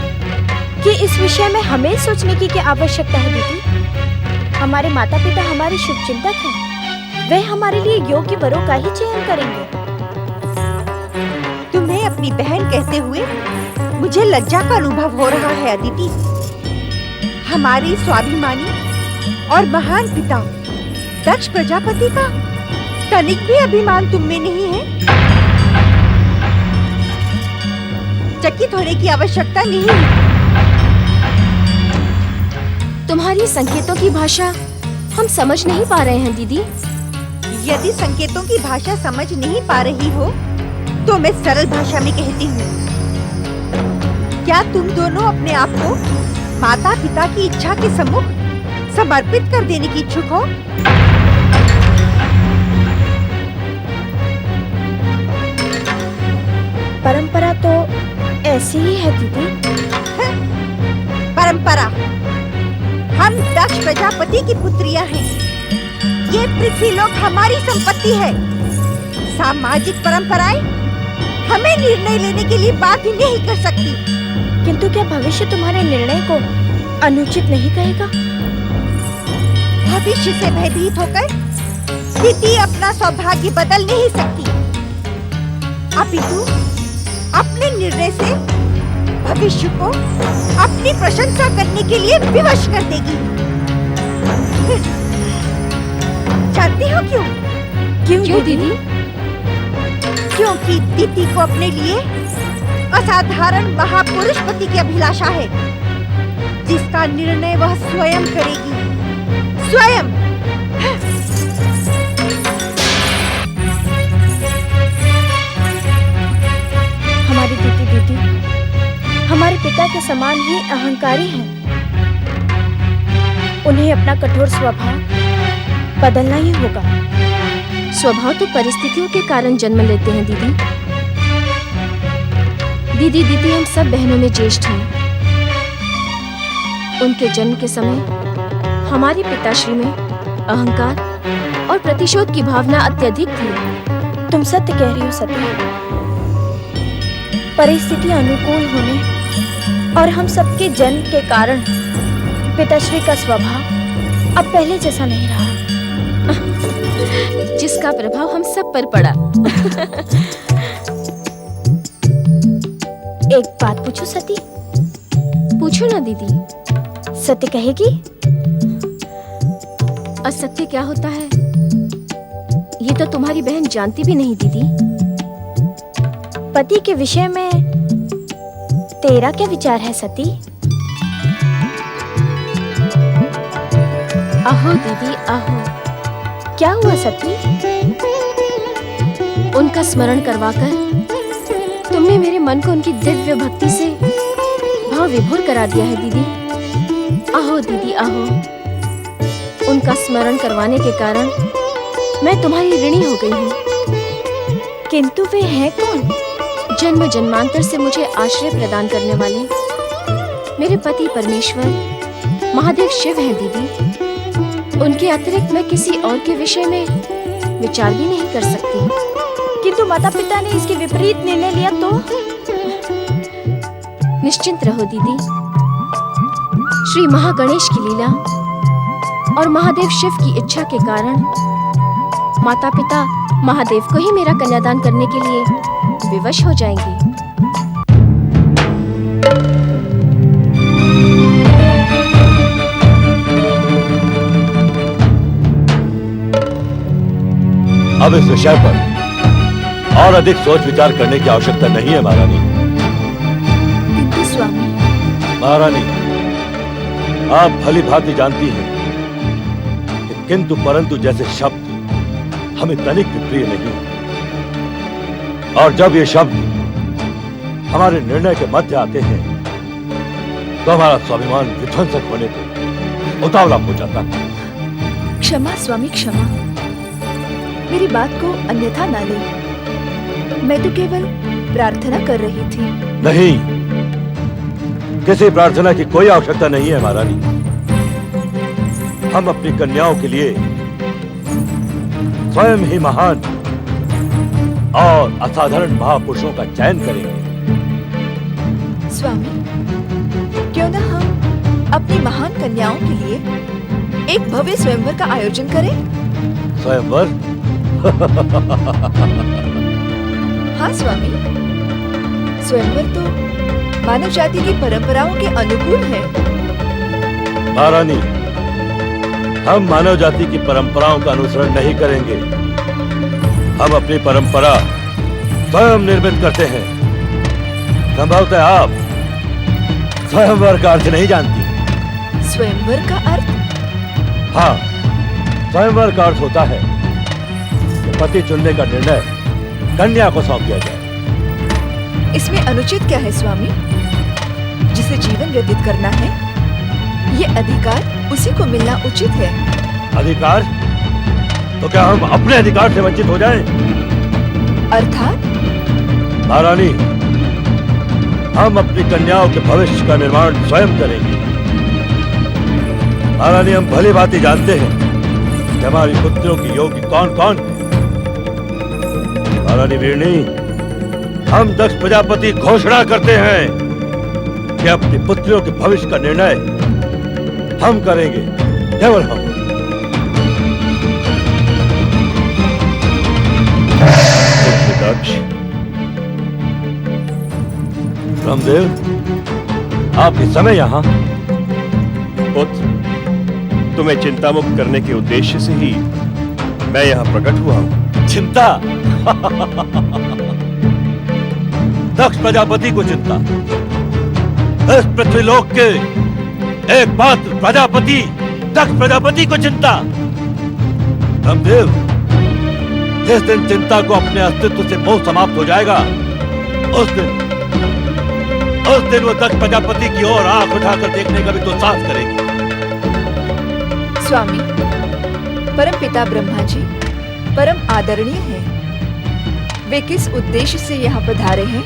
कि इस विषय में हमें सोचने की क्या आवश्यकता है दीदी। हमारे माता पिता हमारे शुभचिंतक हैं, वे हमारे लिए योग्य वरों का ही चयन करेंगे। तुम्हें अपनी बहन कहते हुए मुझे लज्जा का अनुभव हो रहा है अदिति। हमारे स्वाभिमानी और महान पिता दक्ष प्रजापति का तनिक भी अभिमान तुम में नहीं है। चकित होने की आवश्यकता नहीं है। तुम्हारी संकेतों की भाषा हम समझ नहीं पा रहे हैं दीदी। यदि संकेतों की भाषा समझ नहीं पा रही हो तो मैं सरल भाषा में कहती हूँ। क्या तुम दोनों अपने आप को माता पिता की इच्छा के सम्मुख समर्पित कर देने की इच्छुक हो? परंपरा तो ऐसी ही है दीदी। परंपरा? हम दक्ष प्रजापति की पुत्रियां हैं। ये पृथ्वीलोक हमारी संपत्ति है। सामाजिक परंपराएं हमें निर्णय लेने के लिए बाध्य नहीं कर सकती। किंतु क्या भविष्य तुम्हारे निर्णय को अनुचित नहीं कहेगा? भविष्य से भयभीत होकर दीदी अपना सौभाग्य बदल नहीं सकती, अपितु अपने निर्णय से भविष्य को अपनी प्रशंसा करने के लिए विवश कर देगी। जानती हो क्यों? क्यों दीदी? क्योंकि दीदी को अपने लिए असाधारण महापुरुष पति की अभिलाषा है, जिसका निर्णय वह स्वयं करेगी, स्वयं। हमारी दीदी हमारे पिता के समान ही अहंकारी हैं। उन्हें अपना कठोर स्वभाव बदलना ही होगा। स्वभाव तो परिस्थितियों के कारण जन्म लेते हैं दीदी। दीदी हम सब बहनों में ज्येष्ठ हैं। उनके जन्म के समय हमारे पिताश्री में अहंकार और प्रतिशोध की भावना अत्यधिक थी। तुम सत्य कह रही हो सती। परिस्थिति अनुकूल होने और हम सबके जन्म के कारण पिताश्री का स्वभाव अब पहले जैसा नहीं रहा, जिसका प्रभाव हम सब पर पड़ा। एक बात पूछूं सती? पूछो ना दीदी। सत्य कहेगी? असत्य क्या होता है ये तो तुम्हारी बहन जानती भी नहीं दीदी। पति के विषय में तेरा क्या विचार है सती? आहो दीदी आहो। क्या हुआ सती? उनका स्मरण करवाकर तुमने मेरे मन को उनकी दिव्य भक्ति से भाव विभोर करा दिया है दीदी। आहो दीदी आहो। उनका स्मरण करवाने के कारण मैं तुम्हारी ऋणी हो गई हूँ। किंतु वे हैं कौन? जन्म जन्मांतर से मुझे आश्रय प्रदान करने वाले मेरे पति परमेश्वर महादेव शिव हैं दीदी। उनके अतिरिक्त मैं किसी और के विषय में विचार भी नहीं कर सकती। किंतु माता पिता ने इसके विपरीत निर्णय लिया तो? निश्चिंत रहो दीदी। श्री महागणेश की लीला और महादेव शिव की इच्छा के कारण माता पिता महादेव को ही मेरा कन्यादान करने के लिए विवश हो जाएंगे। अब इस विषय पर और अधिक सोच विचार करने की आवश्यकता नहीं है महारानी। किंतु स्वामी। महारानी, आप भली भांति जानती हैं कि किंतु परंतु जैसे शब्द हमें तनिक भी प्रिय नहीं, और जब ये शब्द हमारे निर्णय के मध्य आते हैं तो हमारा स्वाभिमान विध्वंसक होने को उतावला हो जाता है। क्षमा स्वामी क्षमा। मेरी बात को अन्यथा ना ले। मैं तो केवल प्रार्थना कर रही थी। नहीं, किसी प्रार्थना की कोई आवश्यकता नहीं है महारानी। हम अपनी कन्याओं के लिए स्वयं ही महान और असाधारण महापुरुषों का चयन करेंगे। स्वामी, क्यों ना हम अपनी महान कन्याओं के लिए एक भव्य स्वयंवर का आयोजन करें? स्वयंवर? हाँ स्वामी, स्वयंवर तो मानव जाति की परंपराओं के अनुकूल है। महारानी, हम मानव जाति की परंपराओं का अनुसरण नहीं करेंगे। हम अपनी परंपरा स्वयं निर्मित करते हैं। संभवतः आप स्वयंवर का अर्थ नहीं जानती। स्वयंवर का अर्थ? हाँ, स्वयंवर का अर्थ होता है कि पति चुनने का निर्णय कन्या को सौंप दिया जाए। इसमें अनुचित क्या है स्वामी? जिसे जीवन व्यतीत करना है, ये अधिकार उसी को मिलना उचित है। अधिकार? तो क्या हम अपने अधिकार से वंचित हो जाएं? अर्थात? महारानी, हम अपनी कन्याओं के भविष्य का निर्माण स्वयं करेंगे। महारानी, हम भली भांति जानते हैं कि हमारी पुत्रियों की योग्य कौन कौन है। महारानी वीरनी, हम दक्ष प्रजापति घोषणा करते हैं कि अपनी पुत्रियों के भविष्य का निर्णय हम करेंगे, केवल हम। दक्ष, ब्रह्मदेव, आप इस समय यहाँ? पुत्र, तुम्हें चिंता मुक्त करने के उद्देश्य से ही मैं यहाँ प्रकट हुआ हूँ। चिंता? दक्ष प्रजापति को चिंता? इस पृथ्वीलोक के एकमात्र प्रजापति दक्ष प्रजापति को चिंता? ब्रह्मदेव, जिस दिन चिंता को अपने अस्तित्व से मोह समाप्त हो जाएगा, उस दिन वो दक्ष प्रजापति की ओर आंख उठाकर देखने का भी तो साहस करेगी। स्वामी, परमपिता ब्रह्मा जी परम आदरणीय हैं। वे किस उद्देश्य से यहाँ पधारे हैं,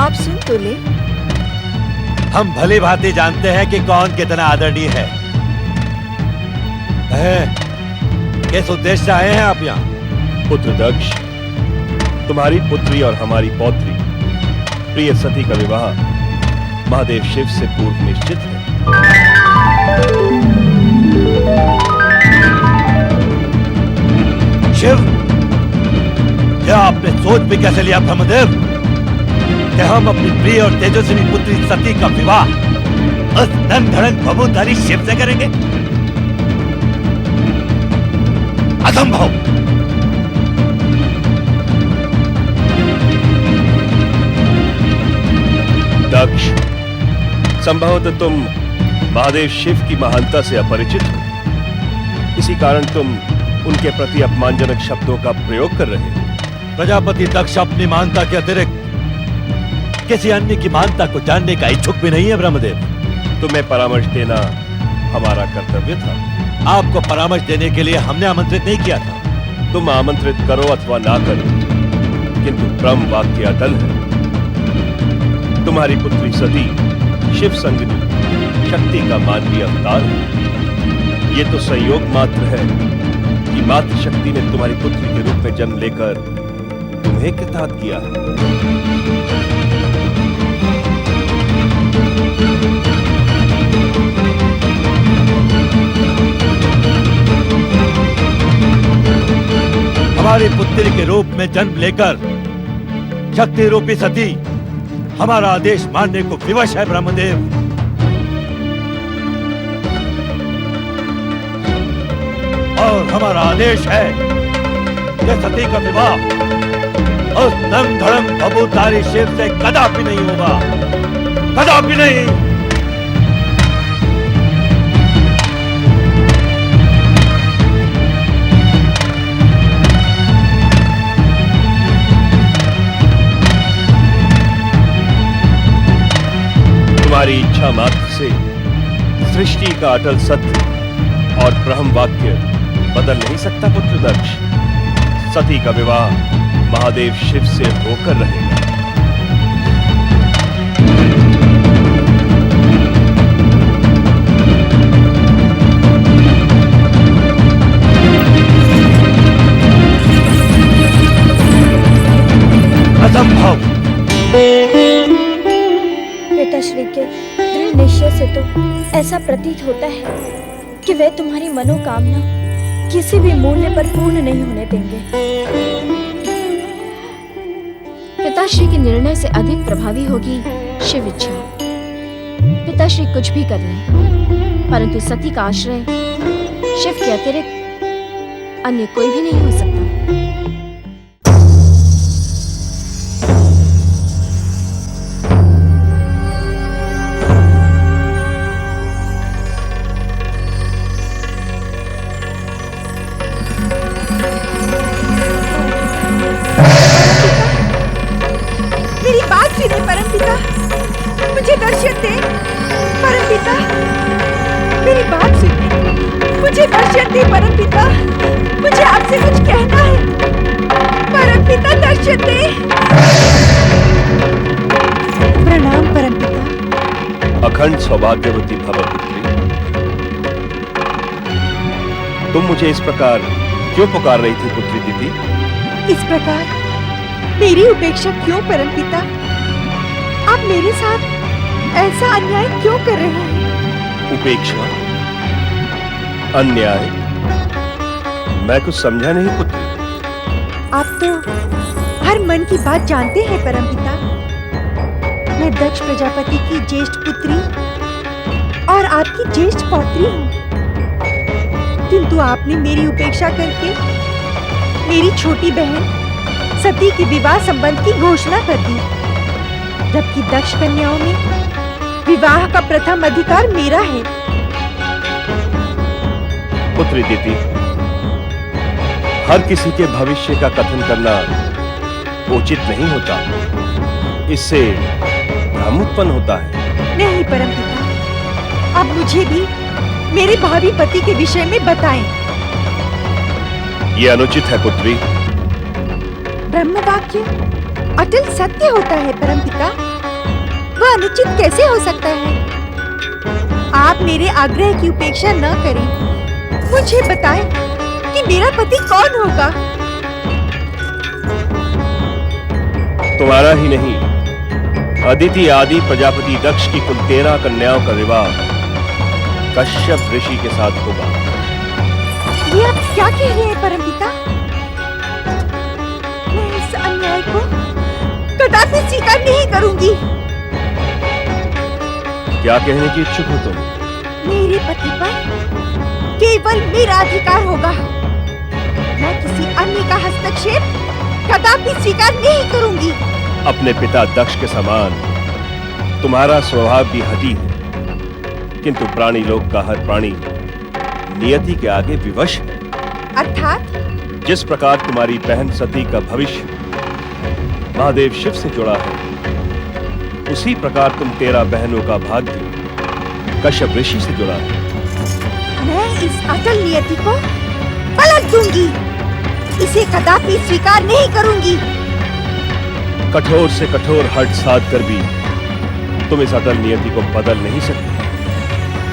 आप सुन तो ले। हम भली भांति जानते हैं कि कौन कितना आदरणीय है। किस उद्देश्य से आए हैं आप यहाँ? पुत्र दक्ष, तुम्हारी पुत्री और हमारी पौत्री प्रिय सती का विवाह महादेव शिव से पूर्व निश्चित है। शिव, क्या आपने सोच भी कैसे लिया ब्रह्मदेव कि हम अपनी प्रिय और तेजस्वी पुत्री सती का विवाह उस धन बबूधारी शिव से करेंगे? असंभव। दक्ष, संभवतः तुम महादेव शिव की महानता से अपरिचित हो, इसी कारण तुम उनके प्रति अपमानजनक शब्दों का प्रयोग कर रहे हो। प्रजापति दक्ष अपनी महानता के अतिरिक्त किसी अन्य की महानता को जानने का इच्छुक भी नहीं है ब्रह्मदेव। तुम्हें परामर्श देना हमारा कर्तव्य था। आपको परामर्श देने के लिए हमने आमंत्रित नहीं किया था। तुम आमंत्रित करो अथवा ना करो, किंतु ब्रह्म वाक्य अटल है। तुम्हारी पुत्री सती शिव संगिनी शक्ति का मानवीय अवतार है। ये तो संयोग मात्र है कि मातृ शक्ति ने तुम्हारी पुत्री के रूप में जन्म लेकर तुम्हें कृतार्थ किया है। हमारी पुत्री के रूप में जन्म लेकर शक्ति रूपी सती हमारा आदेश मानने को विवश है ब्रह्मदेव। और हमारा आदेश है कि सती का विवाह उस नंग धड़म बबूधारी शिव से कदापि नहीं होगा, कदापि नहीं। तुम्हारी इच्छा मात्र से सृष्टि का अटल सत्य और ब्रह्म वाक्य बदल नहीं सकता पुत्र दक्ष। सती का विवाह महादेव शिव से होकर रहेगा। असंभव। पिताश्री के दृढ़ निश्चय से तो ऐसा प्रतीत होता है कि वे तुम्हारी मनोकामना किसी भी मूल्य पर पूर्ण नहीं होने देंगे। पिताश्री के निर्णय से अधिक प्रभावी होगी शिव इच्छा। पिताश्री कुछ भी कर लें, परंतु सती का आश्रय शिव के अतिरिक्त अन्य कोई भी नहीं हो सकता। मुझे दर्शन दे परमपिता, मेरी बात सुनिए। मुझे दर्शन दे परमपिता, मुझे आपसे कुछ कहना है। परमपिता दर्शन दे। प्रणाम परमपिता। अखंड सौभाग्यवती भव पुत्री। तुम मुझे इस प्रकार क्यों पुकार रही थी पुत्री दीदी? इस प्रकार मेरी उपेक्षा क्यों परमपिता? आप मेरे साथ ऐसा अन्याय क्यों कर रहे हैं? उपेक्षा? अन्याय? मैं कुछ समझा नहीं पुत्र। आप तो हर मन की बात जानते हैं परमपिता। मैं दक्ष प्रजापति की ज्येष्ठ पुत्री और आपकी ज्येष्ठ पौत्री हूँ, किंतु आपने मेरी उपेक्षा करके मेरी छोटी बहन सती के विवाह संबंध की घोषणा कर दी, जबकि दक्ष कन्याओं में विवाह का प्रथम अधिकार मेरा है। पुत्री दीति, हर किसी के भविष्य का कथन करना उचित नहीं होता, इससे भ्रम उत्पन्न होता है। नहीं परमपिता, अब मुझे भी मेरे भावी पति के विषय में बताएं। ये अनुचित है पुत्री। ब्रह्मवाक्य अटल सत्य होता है परमपिता, वह अनुचित कैसे हो सकता है? आप मेरे आग्रह की उपेक्षा न करें, मुझे बताएं कि मेरा पति कौन होगा। तुम्हारा ही नहीं, अदिति आदि प्रजापति दक्ष की कुल 13 कन्याओं का विवाह कश्यप ऋषि के साथ होगा। ये आप क्या कह रहे हैं परमपिता? मैं इस अन्याय को कदापि स्वीकार नहीं करूंगी। क्या कहने की इच्छुक हो तुम? मेरे पति पर केवल मेरा अधिकार होगा। मैं किसी अन्य का हस्तक्षेप कदापि स्वीकार नहीं करूंगी। अपने पिता दक्ष के समान तुम्हारा स्वभाव भी हठी है, किंतु प्राणी लोक का हर प्राणी नियति के आगे विवश है। अर्थात? जिस प्रकार तुम्हारी बहन सती का भविष्य महादेव शिव से जुड़ा है, उसी प्रकार तुम 13 बहनों का भाग्य कश्यप ऋषि से जुड़ा है। मैं इस अटल नियति को पलट दूंगी, इसे कदापि स्वीकार नहीं करूंगी। कठोर से कठोर हठ साध कर भी तुम इस अटल नियति को बदल नहीं सकते।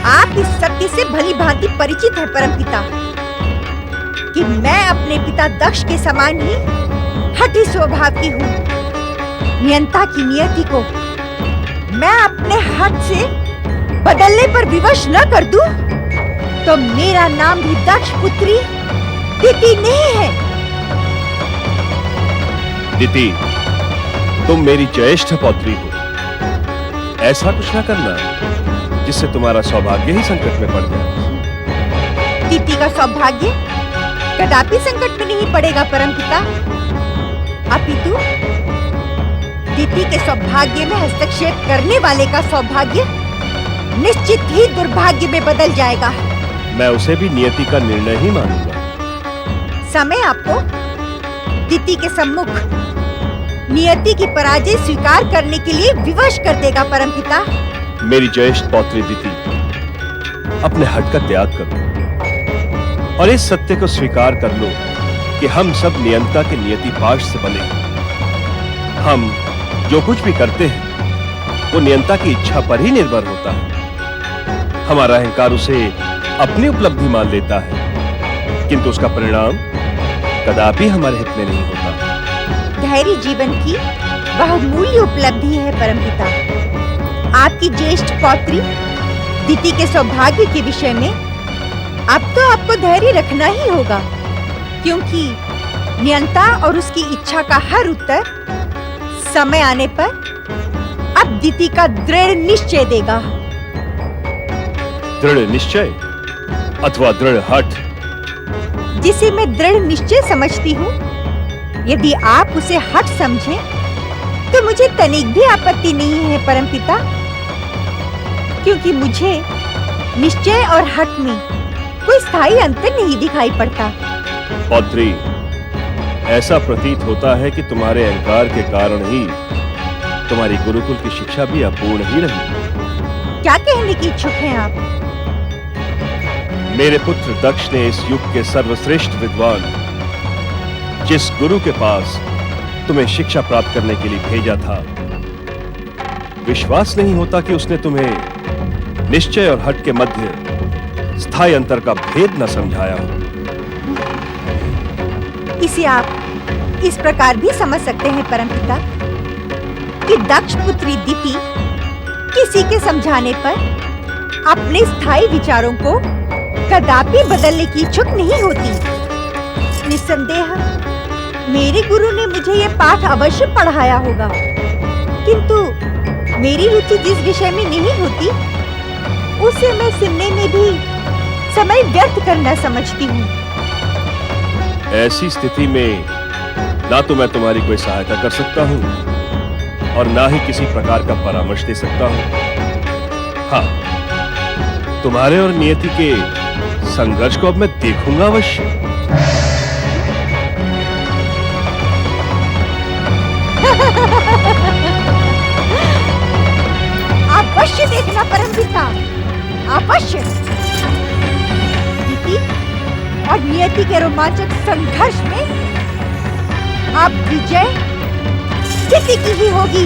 आप इस सत्य से भली भांति परिचित हैं परमपिता कि मैं अपने पिता दक्ष के समान ही हठी स्वभाव की हूँ। नियंता की नियति को मैं अपने हाथ से बदलने पर विवश न कर दूं, तो मेरा नाम भी दक्ष पुत्री दिति नहीं है। दिति, तुम मेरी ज्येष्ठ पौत्री हो। ऐसा कुछ न करना जिससे तुम्हारा सौभाग्य ही संकट में पड़ जाए। दिति का सौभाग्य कदापि संकट में नहीं पड़ेगा परमपिता, अपितु दिति के सौभाग्य में हस्तक्षेप करने वाले का सौभाग्य निश्चित ही दुर्भाग्य में बदल जाएगा। मैं उसे भी नियति का निर्णय ही मानूंगा। समय आपको दिति के सम्मुख नियति की पराजय स्वीकार करने के लिए विवश कर देगा परमपिता। मेरी ज्येष्ठ पौत्री दिति, अपने हठ का त्याग करो और इस सत्य को स्वीकार कर लो कि हम सब नियंता के नियति पाश से बने हैं। हम जो कुछ भी करते हैं वो नियंता की इच्छा पर ही निर्भर होता है। हमारा अहंकार उसे अपनी उपलब्धि मान लेता है, किंतु उसका परिणाम कदापि हमारे हित में नहीं होता। धैर्य जीवन की बहुमूल्य उपलब्धि है परमपिता। आपकी ज्येष्ठ पौत्री दिति के सौभाग्य के विषय में अब तो आपको धैर्य रखना ही होगा, क्योंकि नियंता और उसकी इच्छा का हर उत्तर समय आने पर अब दिति का दृढ़ निश्चय देगा। दृढ़ निश्चय अथवा दृढ़ हठ? जिसे मैं दृढ़ निश्चय समझती हूँ, यदि आप उसे हठ समझें तो मुझे तनिक भी आपत्ति नहीं है परमपिता, क्योंकि मुझे निश्चय और हठ में कोई स्थायी अंतर नहीं दिखाई पड़ता। पौत्री, ऐसा प्रतीत होता है कि तुम्हारे अहंकार के कारण ही तुम्हारी गुरुकुल की शिक्षा भी अपूर्ण ही रही। क्या कहने की इच्छुक हैं आप? मेरे पुत्र दक्ष ने इस युग के सर्वश्रेष्ठ विद्वान जिस गुरु के पास तुम्हें शिक्षा प्राप्त करने के लिए भेजा था, विश्वास नहीं होता कि उसने तुम्हें निश्चय और हठ के मध्य स्थायी अंतर का भेद न समझाया हो। इसे आप इस प्रकार भी समझ सकते हैं परमपिता कि दक्ष पुत्री दिति किसी के समझाने पर अपने स्थायी विचारों को कदापि बदलने की इच्छुक नहीं होती। निस्संदेह मेरे गुरु ने मुझे ये पाठ अवश्य पढ़ाया होगा, किंतु मेरी रुचि जिस विषय में नहीं होती उसे मैं सुनने में भी समय व्यर्थ करना समझती हूँ। ऐसी स्थिति में ना तो मैं तुम्हारी कोई सहायता कर सकता हूँ और ना ही किसी प्रकार का परामर्श दे सकता हूँ। हाँ, तुम्हारे और नियति के संघर्ष को अब मैं देखूंगा अवश्य। अवश्य देखना परमपिता, अवश्य। नीति और नियति के रोमांचक संघर्ष में अब विजय किसी की ही होगी।